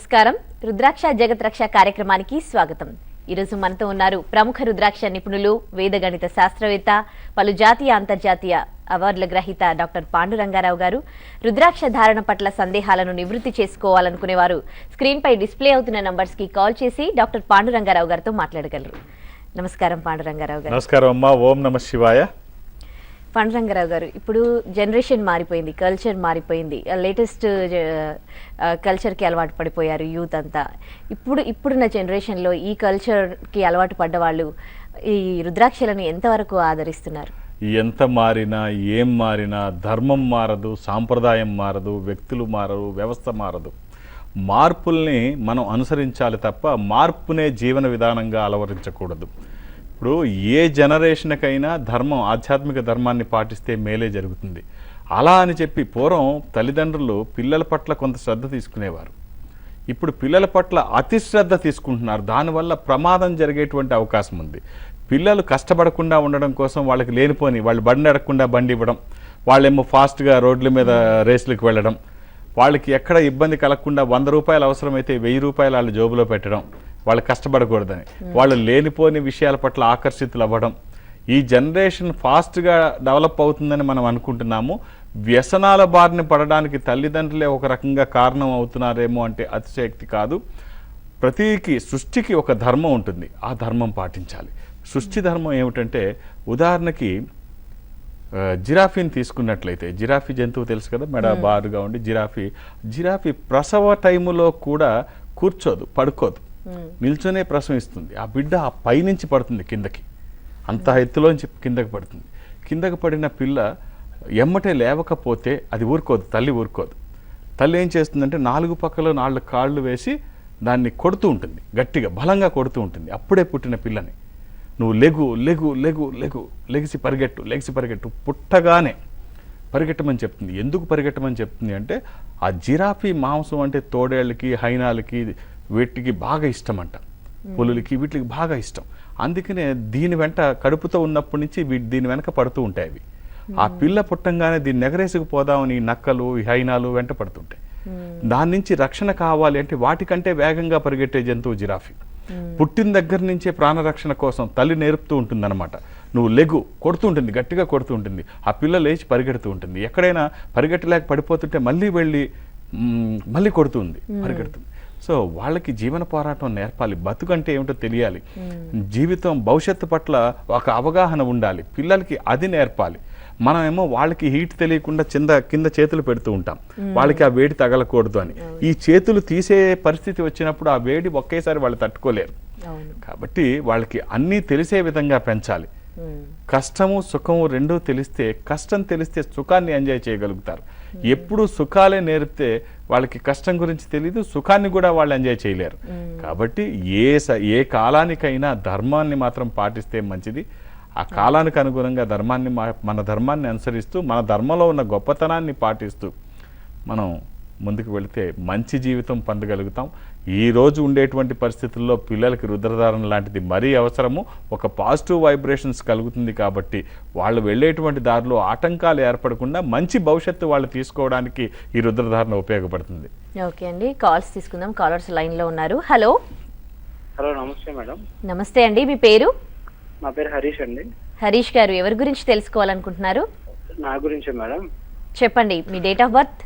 నమస్కారం. రుద్రాక్ష జగత్ రక్ష కార్యక్రమానికి స్వాగతం. ఈరోజు మనతో ఉన్నారు ప్రముఖ రుద్రాక్ష నిపుణులు, వేద గణిత శాస్త్రవేత్త, పలు జాతీయ అంతర్జాతీయ అవార్డుల గ్రహీత డాక్టర్ పాండురంగారావు గారు. రుద్రాక్ష ధారణ పట్ల సందేహాలను నివృత్తి చేసుకోవాలనుకునేవారు స్క్రీన్ పై డిస్ప్లే అవుతున్న నంబర్స్ కి కాల్ చేసి డాక్టర్ పాండురంగారావు గారితో మాట్లాడగలరు. నమస్కారం పాండురంగారావు గారు. నమస్కారం అమ్మా. ఓం నమ శివాయ. పాండురంగారావు గారు, ఇప్పుడు జనరేషన్ మారిపోయింది, కల్చర్ మారిపోయింది, లేటెస్ట్ కల్చర్కి అలవాటు పడిపోయారు యూత్ అంతా. ఇప్పుడున్న జనరేషన్లో ఈ కల్చర్కి అలవాటు పడ్డ వాళ్ళు ఈ రుద్రాక్షలను ఎంతవరకు ఆదరిస్తున్నారు? ఎంత మారినా ఏం మారినా ధర్మం మారదు, సాంప్రదాయం మారదు, వ్యక్తులు మారరు, వ్యవస్థ మారదు. మార్పుల్ని మనం అనుసరించాలి తప్ప మార్పునే జీవన విధానంగా అలవరించకూడదు. ఇప్పుడు ఏ జనరేషన్కైనా ధర్మం, ఆధ్యాత్మిక ధర్మాన్ని పాటిస్తే మేలే జరుగుతుంది. అలా అని చెప్పి పూర్వం తల్లిదండ్రులు పిల్లల పట్ల కొంత శ్రద్ధ తీసుకునేవారు. ఇప్పుడు పిల్లల పట్ల అతి శ్రద్ధ తీసుకుంటున్నారు. దానివల్ల ప్రమాదం జరిగేటువంటి అవకాశం ఉంది. పిల్లలు కష్టపడకుండా ఉండడం కోసం వాళ్ళకి లేనిపోని, వాళ్ళు బండి అడగకుండా బండి ఇవ్వడం, వాళ్ళేమో ఫాస్ట్గా రోడ్ల మీద రేసులకు వెళ్ళడం, వాళ్ళకి ఎక్కడ ఇబ్బంది కలగకుండా 100 రూపాయలు అవసరమైతే 1000 రూపాయలు వాళ్ళ జోబులో పెట్టడం, వాళ్ళు కష్టపడకూడదని, వాళ్ళు లేనిపోని విషయాల పట్ల ఆకర్షితులు అవ్వడం. ఈ జనరేషన్ ఫాస్ట్గా డెవలప్ అవుతుందని మనం అనుకుంటున్నాము. వ్యసనాల బారిన పడడానికి తల్లిదండ్రులే ఒక రకంగా కారణం అవుతున్నారేమో అంటే అతిశయోక్తి కాదు. సృష్టికి ఒక ధర్మం ఉంటుంది, ఆ ధర్మం పాటించాలి. సృష్టి ధర్మం ఏమిటంటే, ఉదాహరణకి జిరాఫీని తీసుకున్నట్లయితే, జిరాఫీ జంతువు తెలుసు కదా, మెడ బారుగా ఉండి జిరాఫీ ప్రసవ టైములో కూడా కూర్చోదు, పడుకోదు, నిల్చొనే ప్రసవిస్తుంది. ఆ బిడ్డ ఆ పైనుంచి పడుతుంది కిందకి, అంత ఎత్తులోంచి కిందకి పడుతుంది. కిందకి పడిన పిల్ల ఎమ్మటే లేవకపోతే అది ఊరుకోదు, తల్లి ఊరుకోదు. తల్లి ఏం చేస్తుందంటే 4 పక్కలో 4 కాళ్ళు వేసి దాన్ని కొడుతూ ఉంటుంది, గట్టిగా బలంగా కొడుతూ ఉంటుంది. అప్పుడే పుట్టిన పిల్లని నువ్వు లెగు లెగు లెగు లెగు, లెగిసి పరిగెట్టు, పుట్టగానే పరిగెట్టమని చెప్తుంది. ఎందుకు పరిగెట్టమని చెప్తుంది అంటే, ఆ జిరాఫీ మాంసం అంటే తోడేళ్ళకి, హైనాలకి, వీటికి బాగా ఇష్టం అంట, పులులకి, వీటికి బాగా ఇష్టం. అందుకనే దీని వెంట కడుపుతో ఉన్నప్పటి నుంచి దీని వెనక పడుతూ ఉంటాయి అవి. ఆ పిల్ల పుట్టంగానే దీన్ని ఎగరేసుకుపోదామని నక్కలు, హైనాలు వెంట పడుతుంటాయి. దాని నుంచి రక్షణ కావాలి అంటే వాటికంటే వేగంగా పరిగెట్టే జంతువు జిరాఫీ. పుట్టిన దగ్గర నుంచే ప్రాణరక్షణ కోసం తల్లి నేర్పుతూ ఉంటుంది అనమాట. నువ్వు లెగు, కొడుతూ ఉంటుంది, గట్టిగా కొడుతూ ఉంటుంది. ఆ పిల్ల లేచి పరిగెడుతూ ఉంటుంది. ఎక్కడైనా పరిగెట్టలేక పడిపోతుంటే మళ్ళీ కొడుతుంది, పరిగెడుతుంది. సో వాళ్ళకి జీవన పోరాటం నేర్పాలి, బతుకంటే ఏమిటో తెలియాలి, జీవితం భవిష్యత్తు పట్ల ఒక అవగాహన ఉండాలి. పిల్లలకి అది నేర్పాలి. మనమేమో వాళ్ళకి హీట్ తెలియకుండా కింద చేతులు పెడుతూ ఉంటాం, వాళ్ళకి ఆ వేడి తగలకూడదు అని. ఈ చేతులు తీసే పరిస్థితి వచ్చినప్పుడు ఆ వేడి ఒకేసారి వాళ్ళు తట్టుకోలేరు. కాబట్టి వాళ్ళకి అన్నీ తెలిసే విధంగా పెంచాలి. కష్టము సుఖము రెండూ తెలిస్తే, కష్టం తెలిస్తే సుఖాన్ని ఎంజాయ్ చేయగలుగుతారు. ఎప్పుడు సుఖాలే నేర్పితే వాళ్ళకి కష్టం గురించి తెలియదు, సుఖాన్ని కూడా వాళ్ళు ఎంజాయ్ చేయలేరు. కాబట్టి ఏ కాలానికైనా ధర్మాన్ని మాత్రం పాటిస్తే మంచిది. ఆ కాలానికి అనుగుణంగా మన ధర్మాన్ని అనుసరిస్తూ, మన ధర్మంలో ఉన్న గొప్పతనాన్ని పాటిస్తూ మనం ముందుకు వెళితే మంచి జీవితం పొందగలుగుతాం. ఈరోజు ఉండేటువంటి పరిస్థితుల్లో పిల్లలకి రుద్రధారణ లాంటిది మరీ అవసరము. ఒక పాజిటివ్ వైబ్రేషన్స్ కలుగుతుంది కాబట్టి వాళ్ళు వెళ్ళేటువంటి దారిలో ఆటంకాలు ఏర్పడకుండా మంచి భవిష్యత్తు వాళ్ళు తీసుకోవడానికి ఈ రుద్రధారణ ఉపయోగపడుతుంది. ఓకే అండి, కాల్స్ తీసుకుందాం. కాలర్స్ లైన్లో ఉన్నారు. హలో. నమస్తే మేడం. నమస్తే అండి, మీ పేరు? నా పేరు హరీష్ అండి. హరీష్ గారు, ఎవరి గురించి తెలుసుకోవాలనుకుంటున్నారు? నా గురించే మేడం. చెప్పండి. మీ date of birth?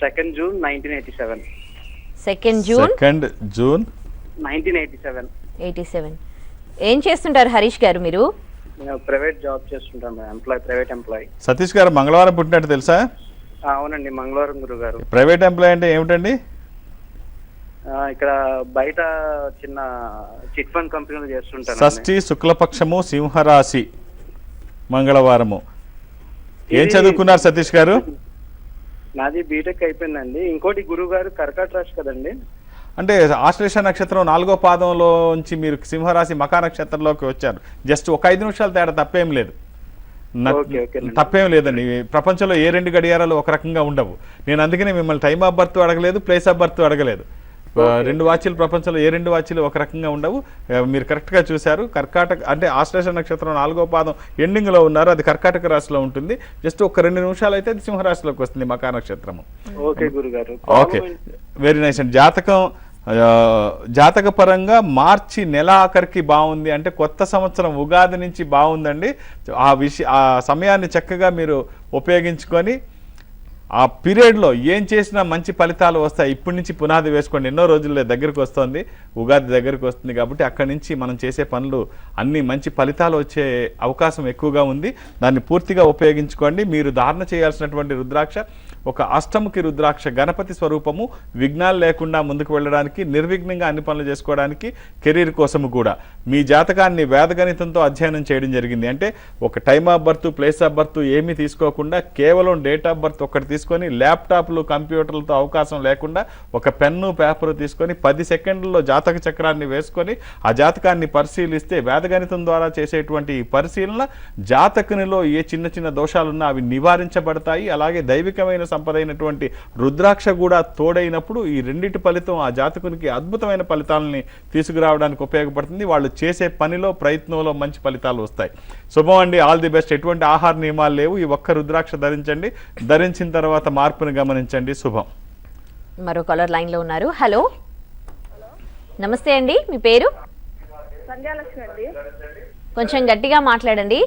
2nd June 1987. 2nd June 1987. ఏం చేస్తుంటారు హరీష్ గారు మీరు? నేను ప్రైవేట్ జాబ్ చేస్తుంటాను, ప్రైవేట్ ఎంప్లాయీ. సతీష్ గారు మంగళవారం పుట్టినట్టు తెలుసా? అవునండి, మంగళవారం గురుగారు. ప్రైవేట్ ఎంప్లాయీ అంటే ఏమిటండి? ఇక్కడ బయట చిన్న చిట్ ఫండ్ కంపెనీలు చేస్తుంటాను. షష్ఠి శుక్లపక్షము, సింహరాశి, మంగళవారము. ఏం చదువుకున్నారు సతీష్ గారు? నాది బీటెక్ అయిపోయిందండి. ఇంకోటి గురువు గారు కర్కాట రాశి కదండి, అంటే ఆశ్లేష నక్షత్రం 4వ పాదంలోంచి మీరు సింహరాశి మకా నక్షత్రంలోకి వచ్చారు. జస్ట్ ఒక 5 నిమిషాలు తేడా, తప్పేం లేదు, తప్పేం లేదండి. ప్రపంచంలో ఏ 2 గడియారాలు ఒక రకంగా ఉండవు. నేను అందుకనే మిమ్మల్ని టైమ్ ఆఫ్ బర్త్ అడగలేదు, ప్లేస్ ఆఫ్ బర్త్ అడగలేదు. రెండు వాచీలు ప్రపంచంలో ఏ రెండు వాచీలు ఒక రకంగా ఉండవు. మీరు కరెక్ట్గా చూశారు. కర్కాటక అంటే ఆశ్లేష నక్షత్రం 4వ పాదం ఎండింగ్లో ఉన్నారు. అది కర్కాటక రాశిలో ఉంటుంది. జస్ట్ ఒక 2 నిమిషాలు అయితే అది సింహరాశిలోకి వస్తుంది మకా నక్షత్రము. ఓకే గురుగారు. ఓకే, వెరీ నైస్ అండి. జాతక పరంగా మార్చి నెల ఆఖరికి బాగుంది అంటే కొత్త సంవత్సరం ఉగాది నుంచి బాగుందండి. ఆ సమయాన్ని చక్కగా మీరు ఉపయోగించుకొని ఆ పీరియడ్లో ఏం చేసినా మంచి ఫలితాలు వస్తాయి. ఇప్పటి నుంచి పునాది వేసుకోండి. ఎన్నో రోజుల్లో దగ్గరికి వస్తుంది, ఉగాది దగ్గరికి వస్తుంది కాబట్టి అక్కడి నుంచి మనం చేసే పనులు అన్ని మంచి ఫలితాలు వచ్చే అవకాశం ఎక్కువగా ఉంది. దాన్ని పూర్తిగా ఉపయోగించుకోండి. మీరు ధారణ చేయాల్సినటువంటి రుద్రాక్ష ఒక అష్టముఖి రుద్రాక్ష, గణపతి స్వరూపము. విఘ్నాలు లేకుండా ముందుకు వెళ్ళడానికి, నిర్విఘ్నంగా అన్ని పనులు చేసుకోవడానికి, కెరీర్ కోసము కూడా మీ జాతకాన్ని వేదగణితంతో అధ్యయనం చేయడం జరిగింది. అంటే ఒక time of birth, place of birth ఏమీ తీసుకోకుండా కేవలం డేట్ ఆఫ్ బర్త్ ఒకటి తీసుకొని, ల్యాప్టాప్లు కంప్యూటర్లతో అవకాశం లేకుండా ఒక పెన్ను పేపర్ తీసుకొని 10 సెకండ్లలో జాతక చక్రాన్ని వేసుకొని ఆ జాతకాన్ని పరిశీలిస్తే వేదగణితం ద్వారా చేసేటువంటి ఈ పరిశీలన జాతకునిలో ఏ చిన్న చిన్న దోషాలున్నా అవి నివారించబడతాయి. అలాగే దైవికమైన సంపదైనటువంటి రుద్రాక్ష కూడా తోడైనప్పుడు ఈ రెండిటి ఫలితం ఆ జాతకునికి అద్భుతమైన ఫలితాలని తీసుకురావడానికి ఉపయోగపడుతుంది. వాళ్ళు చేసే పనిలో, ప్రయత్నంలో మంచి ఫలితాలు వస్తాయి. శుభం అండి, ఆల్ ది బెస్ట్. ఎటువంటి ఆహార నియమాలు లేవు. ఈ ఒక్క రుద్రాక్ష ధరించండి. ధరించిన తర్వాత మార్పును గమనించండి. శుభం. మరో కాలర్ లైన్ లో ఉన్నారు. హలో, నమస్తే అండి, మీ పేరు? సంధ్యాలక్ష్మి అండి. కొంచెం గట్టిగా మాట్లాడండి.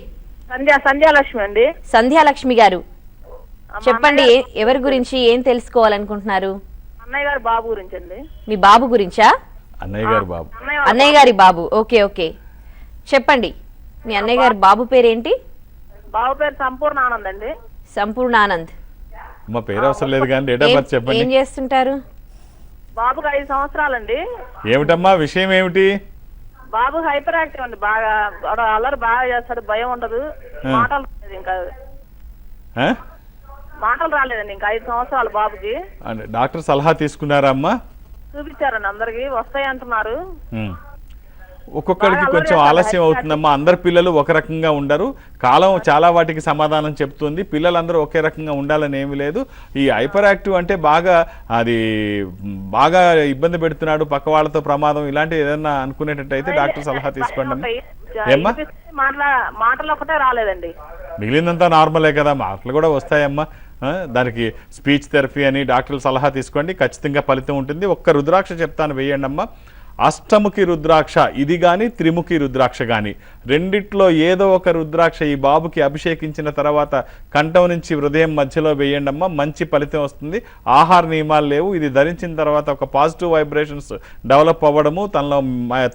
సంధ్యాలక్ష్మి అండి. సంధ్యాలక్ష్మి గారు చెప్పండి, ఎవరి గురించి ఏం తెలుసుకోవాలనుకుంటున్నారు? అన్నయ్య గారి బాబు గురించి అండి. మీ బాబు గురించా? అన్నయ్య గారి బాబు. అన్నయ్య గారి బాబు. ఓకే ఓకే, చెప్పండి. మీ అన్నయ్య గారి బాబు పేరేంటి? బాబు పేరు సంపూర్ణ ఆనంద్ అండి. సంపూర్ణానంద్. మా పేరు అవసరం లేదు కానీ డేట్ ఆఫ్ బర్త్ చెప్పండి. ఏం చేస్తుంటారు? బాబుకి 5 సంవత్సరాలండి. ఏమిటమ్మా విషయం ఏమిటి? బాబు హైపర్ యాక్టివ్ అండి. బాగా అల్లరి బాగా చేస్తాడు, భయం ఉండదు. మాటలు రాలేదు ఇంకా, మాటలు రాలేదండి ఇంకా 5 సంవత్సరాలు బాబుకి. డాక్టర్ సలహా తీసుకున్నారా అమ్మా? చూపించారండి, అందరికి వస్తాయి అంటున్నారు. ఒక్కొక్కరికి కొంచెం ఆలస్యం అవుతుందమ్మా. అందరు పిల్లలు ఒక రకంగా ఉండరు. కాలం చాలా వాటికి సమాధానం చెప్తుంది. పిల్లలందరూ ఒకే రకంగా ఉండాలని ఏమీ లేదు. ఈ హైపర్ యాక్టివ్ అంటే బాగా ఇబ్బంది పెడుతున్నాడు, పక్క వాళ్ళతో ప్రమాదం, ఇలాంటివి ఏదన్నా అనుకునేటట్టయితే డాక్టర్ సలహా తీసుకోండి అమ్మా. ఏమ్మా? మాటలు ఒకటే రాలేదండి. మిగిలినంతా నార్మలే కదా, మాటలు కూడా వస్తాయమ్మా. దానికి స్పీచ్ థెరపీ అని డాక్టర్ల సలహా తీసుకోండి, ఖచ్చితంగా ఫలితం ఉంటుంది. ఒక్క రుద్రాక్ష చెప్తాను, వేయండి అమ్మా. అష్టముఖి రుద్రాక్ష ఇది కానీ, త్రిముఖి రుద్రాక్ష కానీ, రెండిట్లో ఏదో ఒక రుద్రాక్ష ఈ బాబుకి అభిషేకించిన తర్వాత కంఠం నుంచి హృదయం మధ్యలో వేయండి అమ్మా. మంచి ఫలితం వస్తుంది. ఆహార నియమాలు లేవు. ఇది ధరించిన తర్వాత ఒక పాజిటివ్ వైబ్రేషన్స్ డెవలప్ అవ్వడము,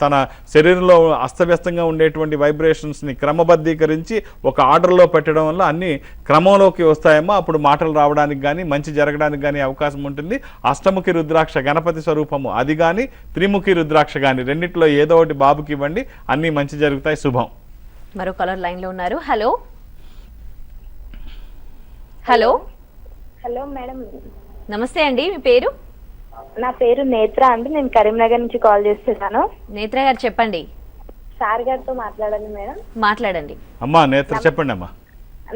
తన శరీరంలో అస్తవ్యస్తంగా ఉండేటువంటి వైబ్రేషన్స్ని క్రమబద్ధీకరించి ఒక ఆర్డర్లో పెట్టడం వల్ల అన్ని క్రమంలోకి వస్తాయమ్మా. అప్పుడు మాటలు రావడానికి కానీ, మంచి జరగడానికి కానీ అవకాశం ఉంటుంది. అష్టముఖి రుద్రాక్ష గణపతి స్వరూపము అది కానీ, త్రిముఖి రుద్రాక్ష కానీ, రెండిట్లో ఏదో ఒకటి బాబుకి ఇవ్వండి, అన్ని మంచి జరుగుతాయి. శుభం. మరో కలర్ లైన్ లో ఉన్నారు. హలో హలో హలో మేడం, నమస్తే అండి, మీ పేరు? నా పేరు నేత్ర అండి. నేను కరీంనగర్ నుంచి కాల్ చేస్తున్నాను. నేత్ర గారు చెప్పండి. సార్ గారితో మాట్లాడాలి మేడం. మాట్లాడండి అమ్మా. నేత్ర చెప్పండి అమ్మా.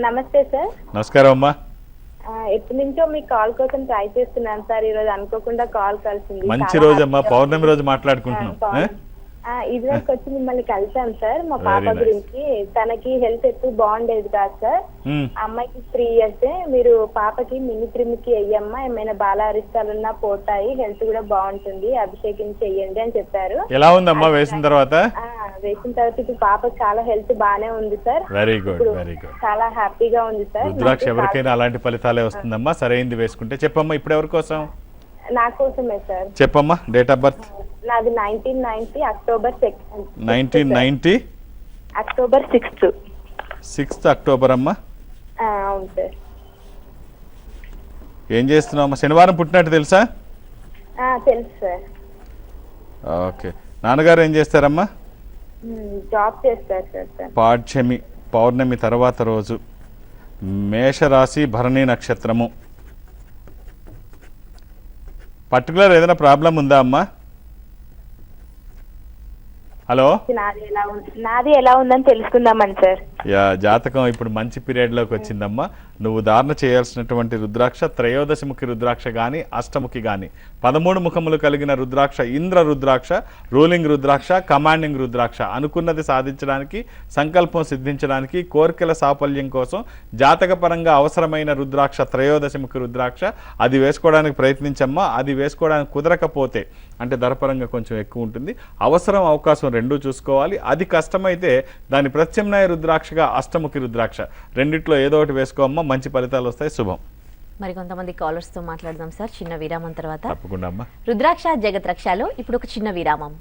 నమస్తే సార్. నమస్కారం అమ్మా. ఎప్పటి నుంచో మీ కాల్ కోసం ట్రై చేస్తున్నాను సార్. ఈ రోజు అనుకోకుండా కాల్ కలిసింది. మంచి రోజు అమ్మా, పౌర్ణమి రోజు మాట్లాడుకుంటున్నాం. ఇది వరకు వచ్చి మిమ్మల్ని కలిసాను సార్. మా పాప గురించి, తనకి హెల్త్ ఎప్పుడు బాగుండేది కాదు సార్. అమ్మాయికి 3 years. మీరు పాపకి మినీ త్రిముఖి అయ్యమ్మా, ఏమైనా బాల అరిష్టాలున్నా పోతాయి, హెల్త్ కూడా బాగుంటుంది, అభిషేకించి చెయ్యండి అని చెప్పారు. ఎలా ఉందమ్మా వేసిన తర్వాత? వేసిన తర్వాత ఇప్పుడు పాపకి చాలా హెల్త్ బానే ఉంది sir. Very good, very good. చాలా హ్యాపీగా ఉంది సార్. రుద్రాక్ష ఎవరికైనా అలాంటి ఫలితాలే వస్తుందమ్మా. సరైంది వేసుకుంటే. చెప్పమ్మా, ఇప్పుడు ఎవరి కోసం? నా కోసమే సార్. చెప్పమ్మా. Date of birth? నాది 1990 October 2nd. 1990 October 6th. 6th October అమ్మా. అవును సార్. ఏం చేస్తున్నావమ్మా? శనివారం పుట్టినట్టు తెలుసా? తెలుసు సార్. ఓకే. నాన్నగారు ఏం చేస్తారమ్మా? జాబ్ చేస్తారు సార్. పాడ్యమి పౌర్ణమి తర్వాత రోజు, మేషరాశి, భరణి నక్షత్రము. పర్టికులర్ ఏదైనా ప్రాబ్లం ఉందా అమ్మా? హలో. నాది ఎలా ఉందని తెలుసుకుందామని సార్. జాతకం ఇప్పుడు మంచి పీరియడ్లోకి వచ్చిందమ్మా. నువ్వు ధారణ చేయాల్సినటువంటి రుద్రాక్ష త్రయోదశముఖి రుద్రాక్ష కానీ అష్టముఖి కానీ 13 ముఖములు కలిగిన రుద్రాక్ష ఇంద్ర రుద్రాక్ష, రూలింగ్ రుద్రాక్ష, కమాండింగ్ రుద్రాక్ష. అనుకున్నది సాధించడానికి, సంకల్పం సిద్ధించడానికి, కోరికల సాఫల్యం కోసం జాతకపరంగా అవసరమైన రుద్రాక్ష త్రయోదశముఖి రుద్రాక్ష. అది వేసుకోవడానికి ప్రయత్నించమ్మా. అది వేసుకోవడానికి కుదరకపోతే అంటే ధరపరంగా కొంచెం ఎక్కువ ఉంటుంది, అవసరం అవకాశం రెండూ చూసుకోవాలి. అది కష్టమైతే దాని ప్రత్యామ్నాయ రుద్రాక్షగా అష్టముఖి రుద్రాక్ష, రెండిట్లో ఏదో ఒకటి వేసుకోమ్మా, మంచి ఫలితాలు వస్తాయి. శుభం. మరి కొంతమంది కాలర్స్ తో మాట్లాడదాం సార్ చిన్న విరామం తర్వాత. తప్పకుండా అమ్మా. రుద్రాక్ష జగత్ రక్షలో ఇప్పుడు ఒక చిన్న విరామం.